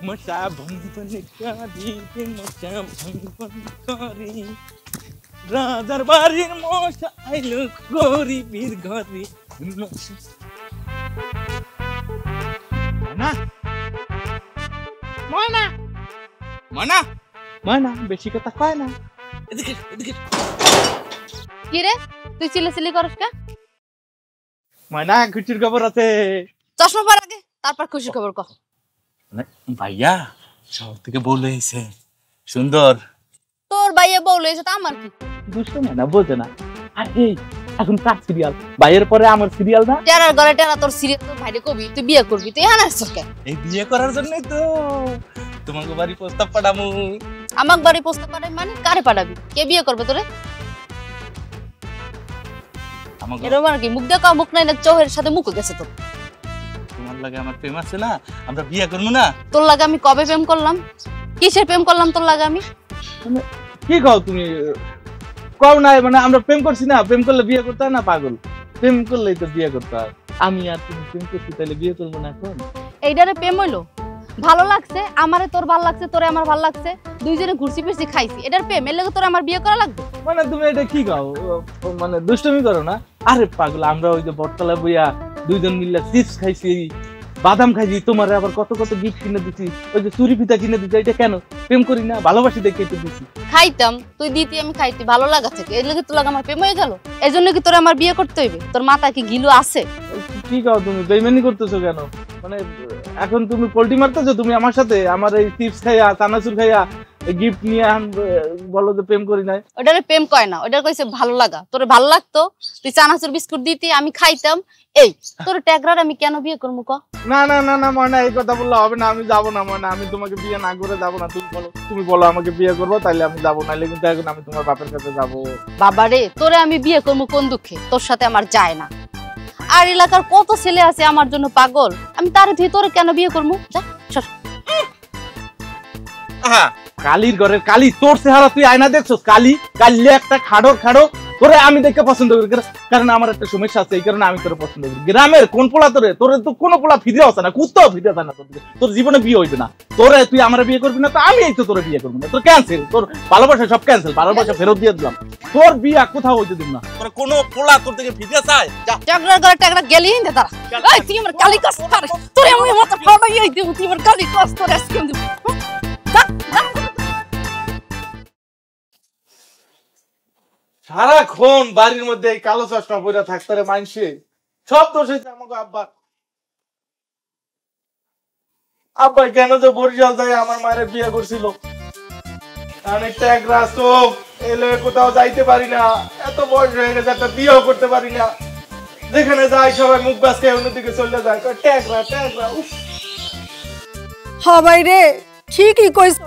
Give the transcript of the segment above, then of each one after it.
মশা বন্ধন করি মশা বন্ধন করি রাজার বাড়ির মশা আইলো গরিবের ঘরে ময়না ময়না ময়না ময়না বেশি কথা কয় না এদিকে এদিকে কি রে তুই চিল্লাচিল্লি করস কে? ময়না খুশির খবর আছে। চশমা পর আগে তারপর খুশির খবর কহ। ভাইয়া শহর থেকে বলে এসে সুন্দর। তোর ভাইয়া বউ লইছে তা আমার কি? দুষ্ট না বোঝে না। আর এই এখন কার সিরিয়াল? ভাইয়ের পরে আমার সিরিয়াল না? টেরার ঘরে টেরা তোর সিরিয়াল তোর ভাইরে কবি তুই বিয়ে করবি তুই এখানে আসছিস কে? এই বিয়ে করার জন্যই তো তোমাকে বাড়ি প্রস্তাব পাঠামু। আমাক বাড়ি প্রস্তাব পাঠাবি মানে কারে পাঠাবি? কে বিয়ে করবে তোরে? আমাকে এরকম আর কি মুখ দেখা মুখ নাই না চোহের সাথে মুখ গেছে তোর। তোমার লাগে আমার প্রেম আছে না, আমরা বিয়ে করবো না? তোর লাগে আমি কবে প্রেম করলাম? কিসের প্রেম করলাম তোর লাগে আমি? কি কও তুমি? কও না মানে আমরা প্রেম করছি না? প্রেম করলে বিয়ে করতে হয় না পাগল? প্রেম করলেই তো বিয়ে করতে হয়। আমি আর তুমি প্রেম করছি তাহলে বিয়ে করবো না এখন? এইটারে প্রেম হইলো? ভালো লাগছে আমারে তোর ভালো লাগছে তোরে আমার ভালো লাগছে দুইজনে ঘুরছি ফিরছি খাইছি এটার প্রেম এর লাগে তোর আমার বিয়ে করা লাগবে? মানে তুমি এটা কি কও? মানে দুষ্টুমি করো না? আরে পাগল আমরা ওই যে বটতলা বইয়া দুইজন মিলে চিপস খাইছি বাদাম খাইছি তোমার আবার কত কত গিফট কিনে দিছি ওই যে চুরি ফিতা কিনে দিছি এটা কেন? প্রেম করি না ভালোবাসি দেখে তো দিছি। খাইতাম তুই দিতি আমি খাইতি ভালো লাগা থেকে এর লাগে তোর লাগে আমার প্রেম হয়ে গেল এই জন্য কি তোর আমার বিয়ে করতে হইবে? তোর মাথা কি গিলু আছে? কি কও তুমি? বেইমানি করতেছো কেন? মানে এখন তুমি পোল্টি মারতেছো তুমি আমার সাথে আমার এই চিপস খাইয়া চানাচুর খাইয়া গিফট নিয়ে বলো যে প্রেম করি নাই? ওটারে প্রেম কয় না ওটা কইছে ভালো লাগা তোরে ভালো লাগতো তুই চানাচুর বিস্কুট দিতি আমি খাইতাম এই তোর ট্যাগরার আমি কেন বিয়ে করবো ক? না না না না ময়না এই কথা বললে হবে না আমি যাবো না ময়না আমি তোমাকে বিয়ে না করে যাবো না। তুমি বলো আমাকে বিয়ে করবো তাইলে আমি যাবো নাইলে কিন্তু এখন আমি তোমার বাপের কাছে যাবো। বাবারে তোরে আমি বিয়ে করবো কোন দুঃখে? তোর সাথে আমার যায় না। আর এলাকার কত ছেলে আছে আমার জন্য পাগল আমি তার ভিতরে কেন বিয়ে করবো? যা সর। কালির ঘরের কালি তোর চেহারা তুই আয়না দেখছো? কালি কালি একটা খাড়ো খাড়ো তোরে আমি দেখে পছন্দ করি কারণ আমার একটা সমস্যা আছে এই কারণে আমি তোরে পছন্দ করি। গ্রামের কোন পোলা তোরে তোরে তো কোনো পোলা ফিরে আসে না কুত্তাও ফিরে আসে না তোর জীবনে বিয়ে হইবে না। তোরে তুই আমার বিয়ে করবি না তো আমি এই তো তোরে বিয়ে করবো না। তোর ক্যান্সেল তোর ভালোবাসা সব ক্যান্সেল ভালোবাসা ফেরত দিয়ে দিলাম তোর বিয়ে কোথাও হইতে দিন না। তোর কোনো পোলা তোর থেকে ফিরে চায় ট্যাগরার ঘরে ট্যাগরা গেলি না তারা এই তুই আমার কালি কষ্ট করে তোরে আমি মাথা ফাটাই দেব তুই আমার কালি কষ্ট করে আজকে দেব। সারাক্ষণ বাড়ির মধ্যে এই কালো চশমা পরে থাকতে রে মানসে সব দোষ হয়েছে আমাকে আব্বা। আব্বা কেন যে বরিশাল যায় আমার মায়ের বিয়ে করছিল অনেক ট্যাগরা চোখ এলে কোথাও যাইতে পারি না এত বয়স হয়ে গেছে একটা বিয়েও করতে পারি না যেখানে যাই সবাই মুখ বাসকে অন্যদিকে চলে যায় ট্যাগরা ট্যাগরা। হ্যাঁ ভাই রে ঠিকই কইছ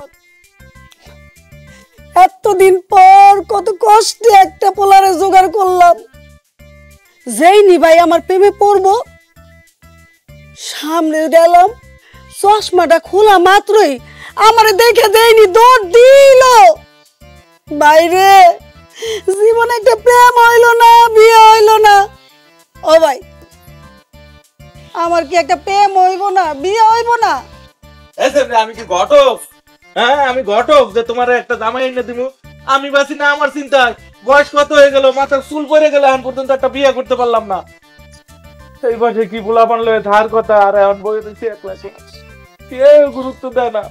এতদিন পর কত কষ্টে একটা পোলারে জোগাড় করলাম যেই নি ভাই আমার প্রেমে পড়বো সামনে গেলাম চশমাটা খোলা মাত্রই আমারে দেখে দেয়নি দৌড় দিল। বাইরে জীবনে একটা প্রেম হইলো না বিয়ে হইলো না। ও ভাই আমার কি একটা প্রেম হইব না বিয়ে হইব না? আমি কি ঘটক? হ্যাঁ আমি ঘটক যে তোমার একটা জামাই এনে দিব? আমি বাসি না আমার চিন্তায় বয়স কত হয়ে গেল মাথার চুল পড়ে গেল এখন পর্যন্ত একটা বিয়ে করতে পারলাম না। সেই বয়সে কি পোলা বানলো ধার কথা আর এখন বই দিচ্ছি একলা কেউ গুরুত্ব দেয় না।